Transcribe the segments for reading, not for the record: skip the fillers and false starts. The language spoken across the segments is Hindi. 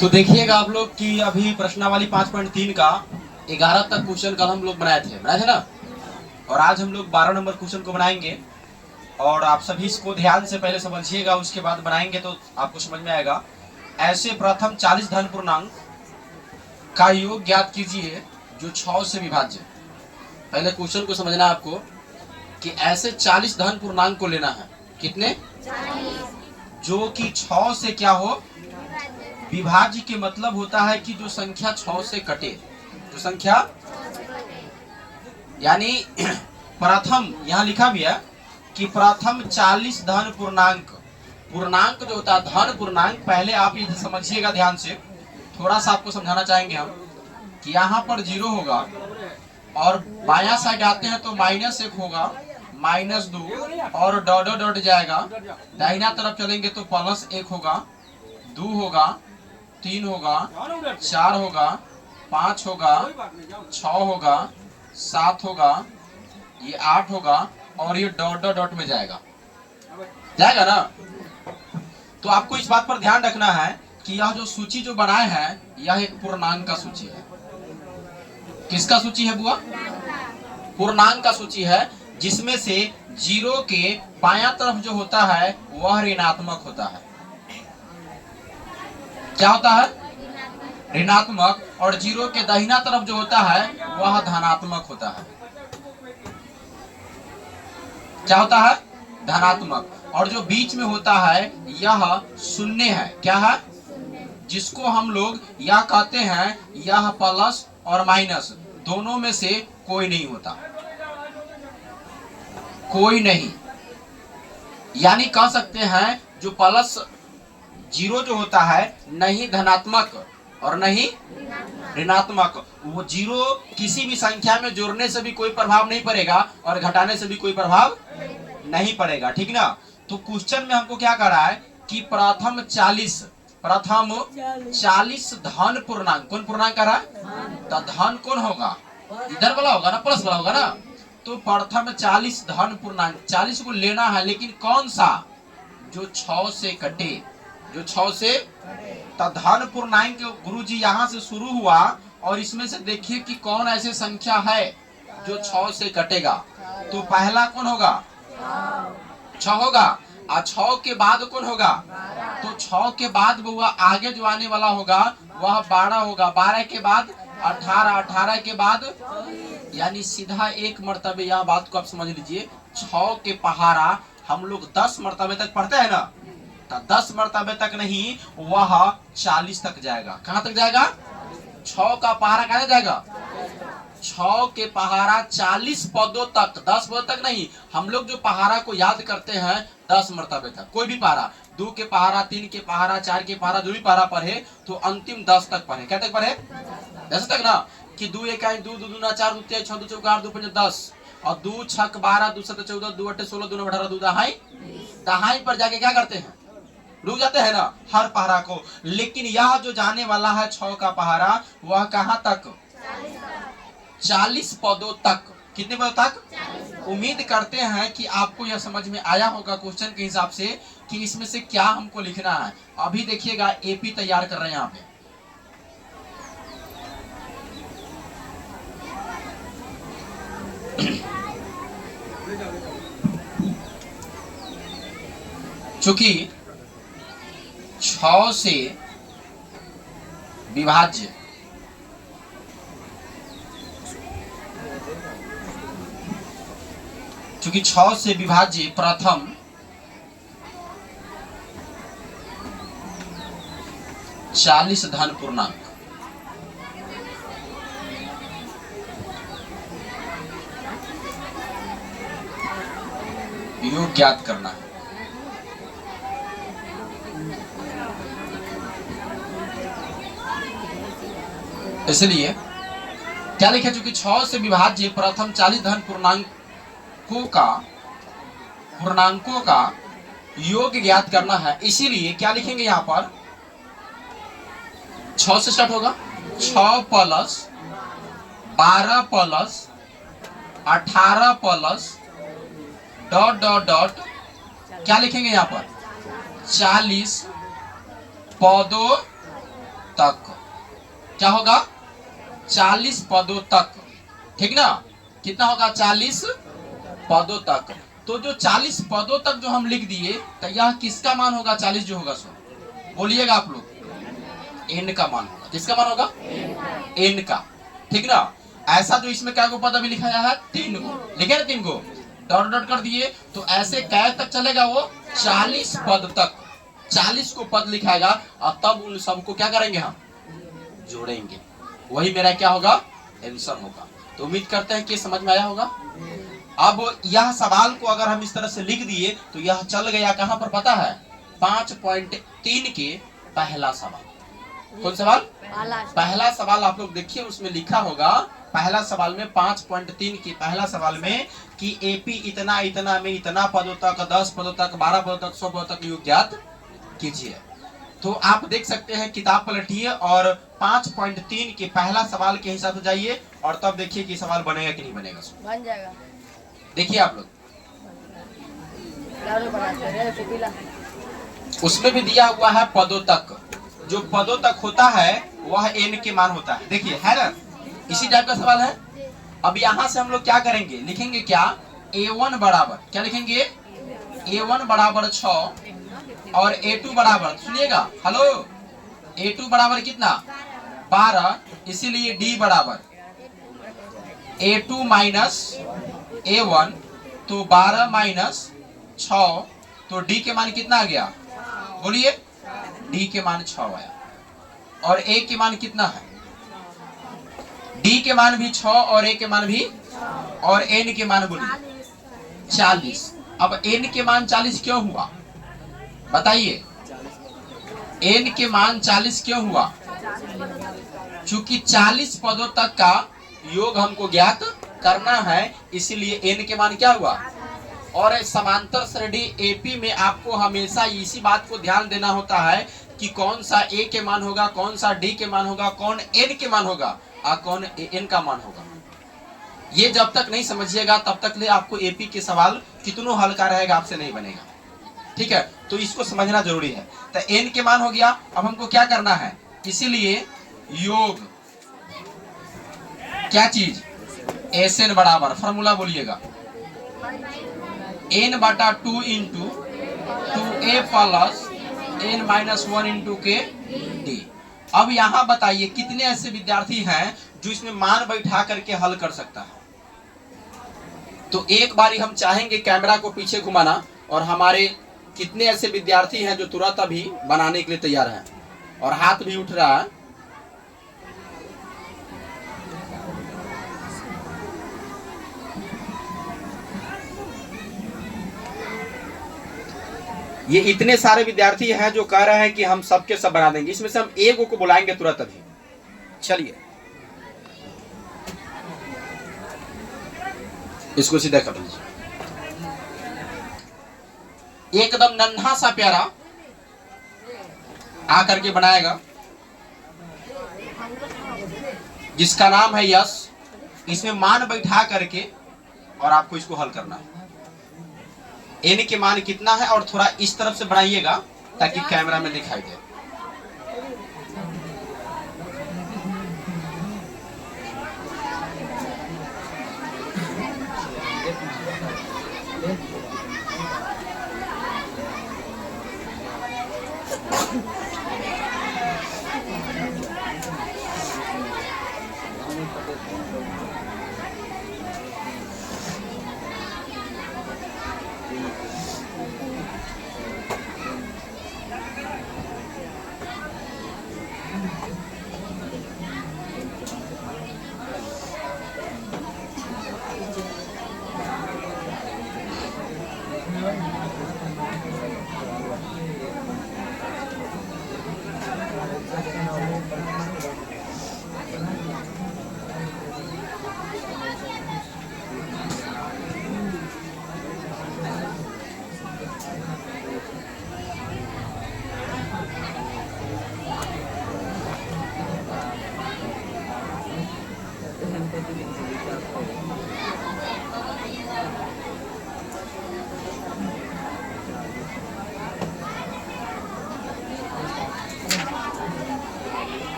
तो देखिएगा आप लोग कि अभी प्रश्नावली 5.3 का 11 तक क्वेश्चन कल हम लोग बनाए थे ना। और आज हम लोग 12 नंबर क्वेश्चन को बनाएंगे और आप सभी इसको ध्यान से पहले समझिएगा, उसके बाद बनाएंगे तो आपको समझ में आएगा। ऐसे प्रथम 40 धन पूर्णांक का योग ज्ञात कीजिए जो 6 से विभाज्य। पहले क्वेश्चन को समझना है आपको कि ऐसे 40 धन पूर्णांक को लेना है। कितने? 40। जो कि 6 से क्या हो, विभाज्य के मतलब होता है कि जो संख्या 6 से कटे, जो संख्या यानी प्रथम, यहाँ लिखा भी है कि प्रथम 40 धन पूर्णांक, पूर्णांक जो होता है धन पूर्णांक, पहले आप ये समझिएगा ध्यान से, थोड़ा सा आपको समझाना चाहेंगे हम कि यहाँ पर 0 होगा और बायां साइड आते हैं तो -1 होगा, -2 और डॉट डॉट जाएगा। दाहिना तरफ चलेंगे तो +1 होगा, 2 होगा, 3 होगा, 4 होगा, 5 होगा, 6 होगा, 7 होगा, ये 8 होगा और ये डॉट डॉट डॉट में जाएगा ना। तो आपको इस बात पर ध्यान रखना है कि यह जो सूची जो बनाए हैं यह एक पूर्णांक का सूची है। किसका सूची है बुआ? पूर्णांक का सूची है, जिसमें से 0 के बायां तरफ जो होता है वह ऋणात्मक होता है। क्या होता है? ऋणात्मक। और 0 के दाहिना तरफ जो होता है वह धनात्मक होता है। क्या होता है? धनात्मक। और जो बीच में होता है यह शून्य है। क्या है? जिसको हम लोग यह कहते हैं यह प्लस और माइनस दोनों में से कोई नहीं होता, कोई नहीं। यानी कह सकते हैं जो प्लस 0 जो होता है नहीं धनात्मक और नहीं ऋणात्मक, वो 0 किसी भी संख्या में जोड़ने से भी कोई प्रभाव नहीं पड़ेगा और घटाने से भी कोई प्रभाव नहीं पड़ेगा, ठीक ना। तो क्वेश्चन में हमको क्या करा है कि प्रथम 40 धन पूर्णांक, कौन पूर्णांक कर रहा है? तो धन कौन होगा? इधर वाला होगा ना, प्लस वाला होगा ना। तो प्रथम 40 धन पूर्णांक 40 को लेना है, लेकिन कौन सा? जो 6 से कटे, जो 6 से। तो धन पूर्णांक गुरुजी यहाँ से शुरू हुआ और इसमें से देखिए कि कौन ऐसी संख्या है जो 6 से कटेगा। तो पहला कौन होगा? 6 होगा। और 6 के बाद कौन होगा? तो 6 के बाद वो आगे जो आने वाला होगा वह 12 होगा, 12 के बाद 18, 18 के बाद, यानी सीधा एक मर्तबे, यह बात को आप समझ लीजिए, 6 के पहाड़ा हम लोग 10 मर्तबे तक पढ़ते हैं ना, तो 10 मर्तबे तक नहीं, वह 40 तक जाएगा। कहां तक जाएगा? 6 का पहाड़ा कहां जाएगा? 6 के पहाड़ा 40 पदों तक, 10 पदों तक नहीं। हम लोग जो पहाड़ा को याद करते हैं 10 मर्तबे तक, कोई भी पहाड़ा, 2 के पहाड़ा, 3 के पहाड़ा, 4 के पहाड़ा, जो भी पहाड़ा पढ़े तो अंतिम 10 तक पढ़े। क्या तक पढ़े? 10 तक ना। कि 2 1 2 2 2 4 2 3 6 2 4 8 2 5 10 और 2 6 12 2 7 14 2 8 16 2 9 18 2 दहाई, दहाई पर जाके क्या करते हैं? रुक जाते हैं ना हर पहाड़ा को। लेकिन यह जो जाने वाला है 6 का पहाड़ा, वह कहां तक? 40 पदों तक। कितने पदों तक? उम्मीद करते हैं कि आपको यह समझ में आया होगा क्वेश्चन के हिसाब से कि इसमें से क्या हमको लिखना है। अभी देखिएगा एपी तैयार कर रहे हैं यहाँ पे। चूंकि 6 से विभाज्य, चूंकि 6 से विभाज्य प्रथम 40 धन पूर्णांक योग ज्ञात करना है। इसलिए क्या लिखे? चूंकि 6 से विभाज्य प्रथम 40 धन पूर्णांकों का योग ज्ञात करना है। इसीलिए क्या लिखेंगे यहाँ पर? 6 से स्टार्ट होगा, 6 plus 12 plus 18 plus dot dot dot, क्या लिखेंगे यहाँ पर? 40 पदों तक। क्या होगा? 40 पदों तक, ठीक ना? कितना होगा? 40 पदों तक। तो जो 40 पदों तक जो हम लिख दिए, तो यह किसका मान होगा? 40 जो होगा सो बोलिएगा आप लोग। एन का मान होगा। किसका मान होगा? एन का, ठीक ना? ऐसा जो इसमें क्या पद अभी लिखाया है? 3 गो लिखे ना, 3 गो डॉट डॉट कर दिए। तो ऐसे कै तक चलेगा? वो 40 पद तक 40 को पद लिखाएगा, और तब उन सबको क्या करेंगे? हम जोड़ेंगे। वही मेरा क्या होगा? आंसर होगा। तो उम्मीद करते हैं कि समझ में आया होगा। अब यह सवाल को अगर हम इस तरह से लिख दिए तो यह चल गया कहां पर पता है? 5.3 के पहला सवाल। कौन सवाल? पहला सवाल आप लोग देखिए, उसमें लिखा होगा पहला सवाल में 5.3 की पहला सवाल में कि एपी इतना इतना में इतना पदों तक, 10 पदों तक, 12 पदों तक, 100 पदों तक योग ज्ञात कीजिए। तो आप देख सकते हैं, किताब पलटिए और 5.3 के पहला सवाल के हिसाब से जाइए, और तब देखिए कि सवाल बनेगा कि नहीं बनेगा। बन जाएगा। देखिए आप लोग, उसमें भी दिया हुआ है पदों तक। जो पदों तक होता है वह एन के मान होता है। देखिए है ना, इसी टाइप का सवाल है। अब यहां से हम लोग क्या करेंगे? लिखेंगे क्या? A1 बराबर क्या लिखेंगे? A1 बराबर 6 और A2 बराबर, सुनिएगा, हेलो, A2 बराबर कितना? 12। इसीलिए D बराबर A2 माइनस A1, तो 12 माइनस 6, तो D के मान कितना आ गया? बोलिए। D के मान 6 आया। और A के मान कितना है? D के मान भी 6 और A के मान भी, और N के मान बोलिए 40। अब N के मान 40 क्यों हुआ? बताइए। N के मान 40 क्यों हुआ? चूंकि 40 पदों तक का योग हमको ज्ञात करना है, इसीलिए N के मान क्या हुआ? और समांतर श्रेणी एपी में आपको हमेशा इसी बात को ध्यान देना होता है कि कौन सा ए के मान होगा, कौन सा डी के मान होगा, कौन एन के मान होगा और कौन एन का मान होगा। ये जब तक नहीं समझिएगा तब तक ले आपको एपी के सवाल कितनों हल्का रहेगा आपसे नहीं बनेगा, ठीक है? तो इसको समझना जरूरी है। तो एन के मान हो गया। अब हमको क्या करना है? इसीलिए योग क्या चीज? एस एन बराबर, फॉर्मूला बोलिएगा, n बटा 2 into 2a plus n minus 1 into के डी। अब यहाँ बताइए कितने ऐसे विद्यार्थी हैं जो इसमें मान बैठा करके हल कर सकता है? तो एक बारी हम चाहेंगे कैमरा को पीछे घुमाना, और हमारे कितने ऐसे विद्यार्थी हैं जो तुरंत अभी बनाने के लिए तैयार हैं, और हाथ भी उठ रहा है। ये इतने सारे विद्यार्थी हैं जो कह रहे हैं कि हम सबके सब बना देंगे। इसमें से हम एक को बुलाएंगे तुरंत अभी। चलिए इसको सीधा कर लीजिए। एकदम नन्हा सा प्यारा आकर के बनाएगा, जिसका नाम है यश। इसमें मान बैठा करके और आपको इसको हल करना है। एन के मान कितना है, और थोड़ा इस तरफ से बनाइएगा ताकि कैमरा में दिखाई दे।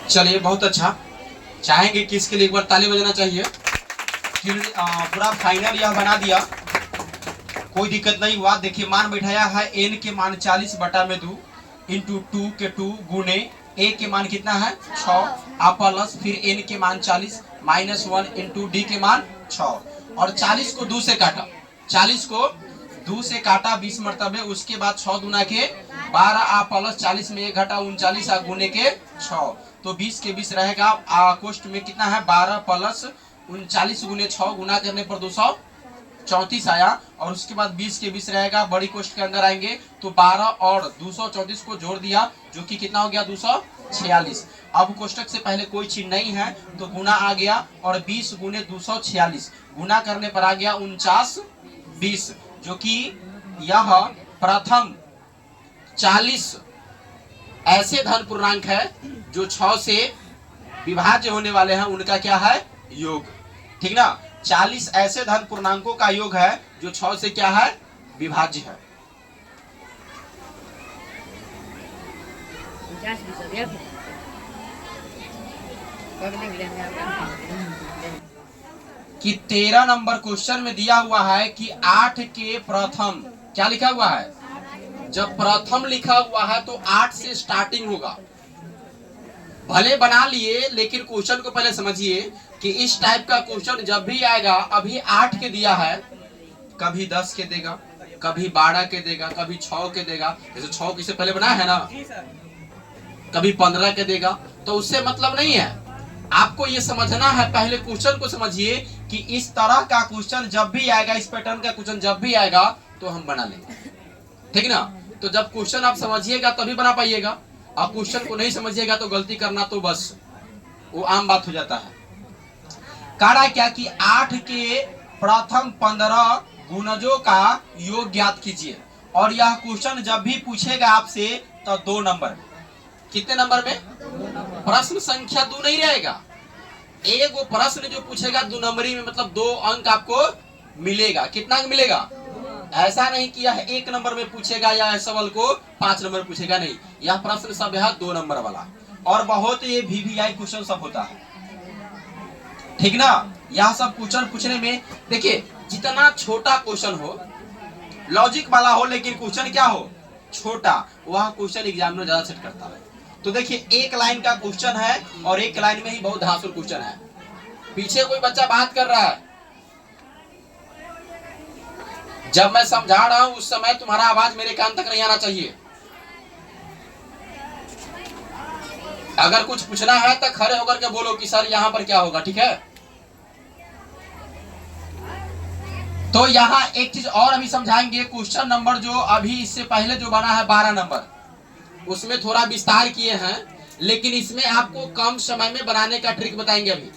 चलिए बहुत अच्छा। चाहेंगे कि इसके लिए एक बार ताली बजाना चाहिए। पूरा फाइनल यह बना दिया, कोई दिक्कत नहीं हुआ। देखिए मान बैठाया है n के मान 40 बटा में 2 इंटू 2 के 2 गुने a के मान कितना है 6 आ प्लस फिर n के मान 40 माइनस 1 इंटू d के मान 6 और 40 को 2 से काटा, 40 को 2 से काटा 20 मरतबे, उसके बाद 6 दूना के 12 आ प्लस 40 में 1 घटा 39 आ गुने के 6 तो 20 के 20 रहेगा। कोष्ट में कितना है 12 प्लस 39 गुने 6 गुना करने पर 234 आया और उसके बाद 20 के 20 रहेगा। बड़ी कोष्ट के अंदर आएंगे तो 12 और 234 को जोड़ दिया जो कि कितना हो गया 246। अब कोष्टक से पहले कोई चिन्ह नहीं है तो गुना आ गया और 20 गुने 246 गुना करने पर आ गया 49 20 जो कि यह प्रथम 40 ऐसे धन पूर्णांक है जो 6 से विभाज्य होने वाले हैं, उनका क्या है योग। ठीक ना, 40 ऐसे धन पूर्णांकों का योग है जो 6 से क्या है विभाज्य है। कि 13 नंबर क्वेश्चन में दिया हुआ है कि 8 के प्रथम क्या लिखा हुआ है, जब प्रथम लिखा हुआ है तो 8 से स्टार्टिंग होगा। भले बना लिए लेकिन क्वेश्चन को पहले समझिए कि इस टाइप का क्वेश्चन जब भी आएगा, अभी 8 के दिया है, कभी 10 के देगा, कभी 12 के देगा, कभी 6 के देगा, जैसे 6 किसे पहले बनाया है ना, कभी 15 के देगा, तो उससे मतलब नहीं है। आपको ये समझना है, पहले क्वेश्चन को समझिए कि इस तरह का क्वेश्चन जब भी आएगा, इस पैटर्न का क्वेश्चन जब भी आएगा तो हम बना लेंगे। ठीक ना, तो जब क्वेश्चन आप समझिएगा तभी बना पाइएगा, आप क्वेश्चन को नहीं समझिएगा तो गलती करना तो बस वो आम बात हो जाता है। कहा क्या कि 8 के प्रथम 15 गुणजों का योग ज्ञात कीजिए और यह क्वेश्चन जब भी पूछेगा आपसे तो 2 नंबर में। कितने नंबर में? प्रश्न संख्या 2 नहीं रहेगा, एक वो प्रश्न जो पूछेगा 2 नंबरी में, मतलब 2 अंक आपको मिलेगा। कितना अंक मिलेगा? ऐसा नहीं कि यह 1 नंबर में पूछेगा या सवाल को 5 नंबर पूछेगा, नहीं, यह प्रश्न सब है 2 नंबर वाला और बहुत ये VVI क्वेश्चन सब होता है। ठीक ना, यह सब क्वेश्चन पूछने में देखिए जितना छोटा क्वेश्चन हो, लॉजिक वाला हो, लेकिन क्वेश्चन क्या हो छोटा, वह क्वेश्चन एग्जामिनर ज्यादा सेट करता है। तो देखिए 1 लाइन का क्वेश्चन है और 1 लाइन में ही बहुत धांसू क्वेश्चन है। पीछे कोई बच्चा बात कर रहा है, जब मैं समझा रहा हूं उस समय तुम्हारा आवाज मेरे कान तक नहीं आना चाहिए। अगर कुछ पूछना है तो खड़े होकर के बोलो कि सर यहाँ पर क्या होगा। ठीक है, तो यहाँ एक चीज और अभी समझाएंगे। क्वेश्चन नंबर जो अभी इससे पहले जो बना है 12 नंबर, उसमें थोड़ा विस्तार किए हैं, लेकिन इसमें आपको कम समय में बनाने का ट्रिक बताएंगे। अभी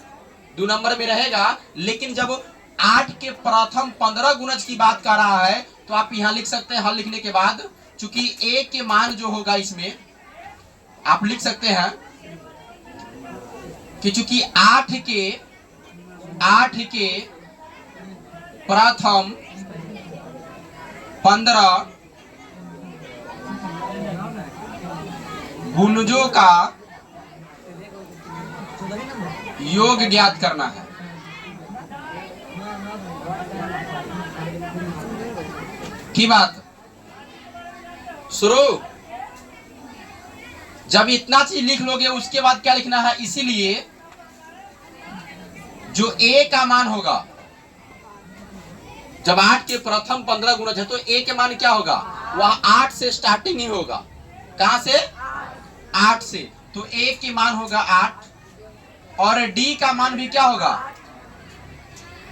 2 नंबर में रहेगा, लेकिन जब 8 के प्रथम 15 गुणज की बात कर रहा है तो आप यहाँ लिख सकते हैं हल लिखने के बाद, चूंकि a के मान जो होगा इसमें आप लिख सकते हैं कि चूंकि 8 के प्रथम 15 गुणजों का योग ज्ञात करना है। की बात शुरू, जब इतना चीज लिख लोगे उसके बाद क्या लिखना है, इसीलिए जो a का मान होगा, जब 8 के प्रथम 15 गुणज है तो a के मान क्या होगा, वह 8 से स्टार्टिंग ही होगा। कहां से? 8 से। तो a के मान होगा 8 और d का मान भी क्या होगा,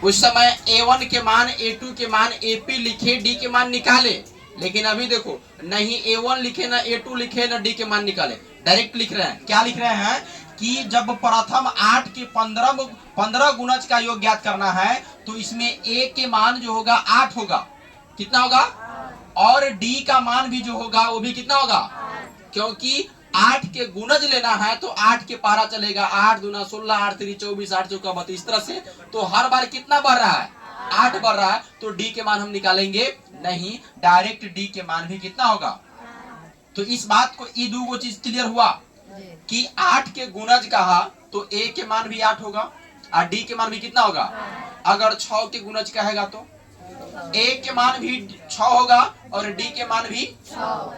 उस समय a1 के मान, a2 के मान, ap लिखे, d के मान निकाले लेकिन अभी देखो नहीं A1 लिखे ना A2 लिखे ना डी के मान निकाले, डायरेक्ट लिख रहे हैं। क्या लिख रहे हैं कि जब प्रथम 8 के 15 गुणज का योग ज्ञात करना है तो इसमें A के मान जो होगा 8 होगा। कितना होगा? और D का मान भी जो होगा वो भी कितना होगा? क्योंकि 8 के गुणज लेना है तो 8 के पारा चलेगा, 8 दूना 16, 8 3 24, 8 चौका 32, इस तरह से। तो हर बार कितना बढ़ रहा है? 8 बढ़ रहा है। तो डी के मान हम निकालेंगे नहीं, डायरेक्ट डी के मान भी कितना होगा? तो इस बात को ये दो चीज क्लियर हुआ कि 8 के गुणज कहा तो ए के मान भी 8 होगा और डी के मान भी कितना होगा? अगर 6 के गुणज कहेगा तो ए के मान भी 6 होगा और डी के मान भी,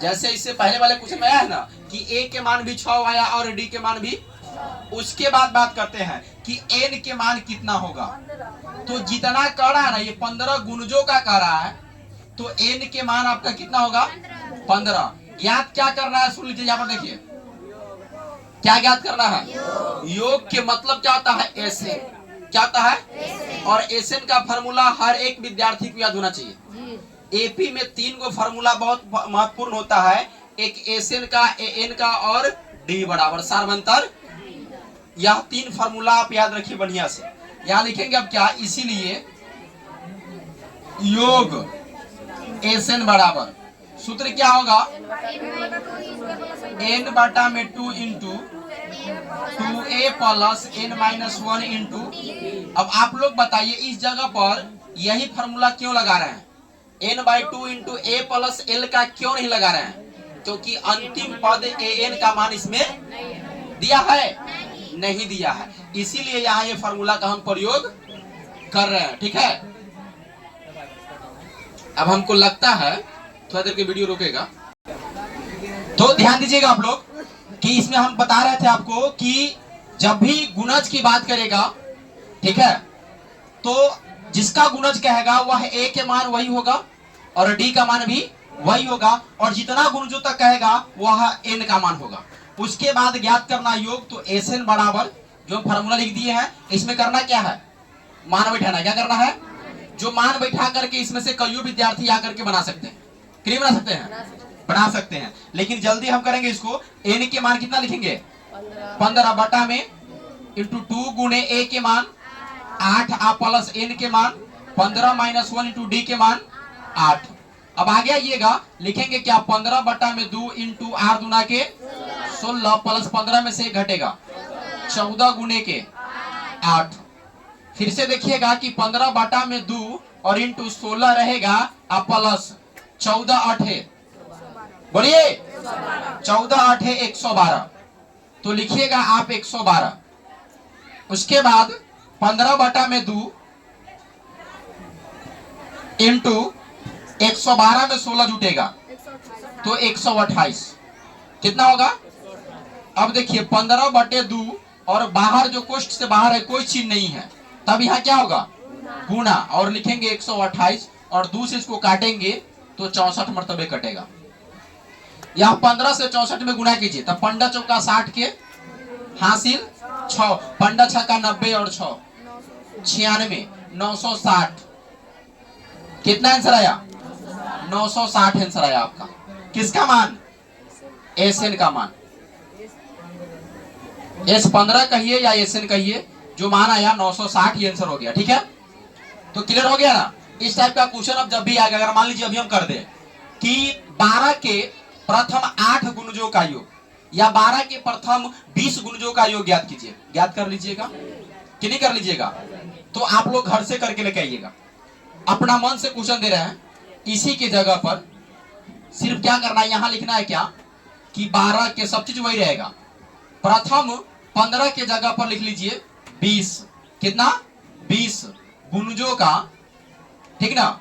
जैसे इससे पहले वाले क्वेश्चन में आया है ना कि ए के मान भी 6 आया और डी के मान भी। उसके बाद बात करते हैं कि एन के मान कितना होगा। तो जितना कह रहा है ना, ये 15 गुणजों का कह रहा है, तो एन के मान आपका कितना होगा? 15। ज्ञात क्या करना है सुन लीजिए, यहाँ पर देखिए क्या ज्ञात करना है। योग के मतलब क्या होता है? एसएन। क्या होता है? और एसएन का फॉर्मूला हर एक विद्यार्थी को याद होना चाहिए। एपी में 3 गो फॉर्मूला बहुत महत्वपूर्ण होता है, एक एसएन का, एएन का और डी बराबर सार्वंतर। यह 3 फॉर्मूला आप याद रखिए बढ़िया से। यहाँ लिखेंगे अब क्या, इसीलिए योग एसएन बराबर सूत्र क्या होगा? n बटा में 2 into 2a plus n minus 1 into. अब आप लोग बताइए इस जगह पर यही फॉर्मूला क्यों लगा रहे हैं? n by 2 into a plus l का क्यों नहीं लगा रहे हैं? क्योंकि अंतिम पद an का मान इसमें दिया है? नहीं दिया है, इसीलिए यहाँ ये फॉर्मूला का हम प्रयोग कर रहे हैं। ठीक है, अब हमको लगता है थोड़ा देर के वीडियो रुकेगा, तो ध्यान दीजिएगा आप लोग कि इसमें हम बता रहे थे आपको कि जब भी गुणज की बात करेगा, ठीक है, तो जिसका गुणज कहेगा वह ए के मान वही होगा और डी का मान भी वही होगा, और जितना गुणजों तक कहेगा वह एन का मान होगा। उसके बाद ज्ञात करना योग, तो एसएन बराबर जो फॉर्मूला लिख दिए हैं, इसमें करना क्या है? मान बैठाना। क्या करना है? जो मान बैठा करके इसमें से कई विद्यार्थी आकर के बना सकते हैं। क्यों बना सकते हैं? बना सकते हैं, लेकिन जल्दी हम करेंगे इसको। एन के मान कितना लिखेंगे? 15 बटा में इंटू 2 गुणे ए के मान 8 आ प्लस एन के मान 15 माइनस 1 इंटू डी के मान 8। अब आगे आइएगा, लिखेंगे क्या? 15 बटा में 2 इंटू आर दुना के 16 प्लस 15 में से घटेगा 14 गुणे के 8। फिर से देखिएगा कि 15 बटा में 2 और इंटू 16 रहेगा अब प्लस 14 8 बोलिए 14 8 112, तो लिखिएगा आप 112। उसके बाद 15 बटा में 2 इंटू 112 में 16 जुटेगा तो 128। कितना होगा? अब देखिए 15 बटे 2 और बाहर जो कोष्ठ से बाहर है कोई चीज नहीं है, तब यहाँ क्या होगा? गुना, और लिखेंगे 128 और 2 से इसको काटेंगे तो 64 मरतबे कटेगा। यहाँ 15 से 64 में गुना कीजिए, तब 15 चौका 60 के हासिल 6, 15 छक्का 90 और 6 96 960। कितना आंसर आया? 960 आंसर आया आपका। किसका मान? एसएन का मान। S15 कहिए या एसएन कहिए, जो मान आया 960 ही आंसर हो गया। ठीक है, तो क्लियर हो गया ना? इस टाइप का क्वेश्चन अब जब भी आएगा, अगर मान लीजिए अभी हम कर दें कि 12 के प्रथम 8 गुणजों का योग या 12 के प्रथम 20 गुणजों का योग ज्ञात कीजिए, ज्ञात कर लीजिएगा कि नहीं कर लीजिएगा? तो आप लोग घर से करके लेके आइएगा। अपना मन से क्वेश्चन दे रहे हैं, इसी के जगह पर सिर्फ क्या करना है, यहां लिखना है क्या कि 12 के सब चीज वही रहेगा। प्रथम 15 के जगह पर लिख लीजिए 20। कितना? 20 गुणजों का, ठीक ना?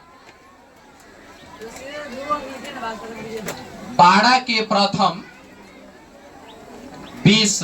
12 के प्रथम 20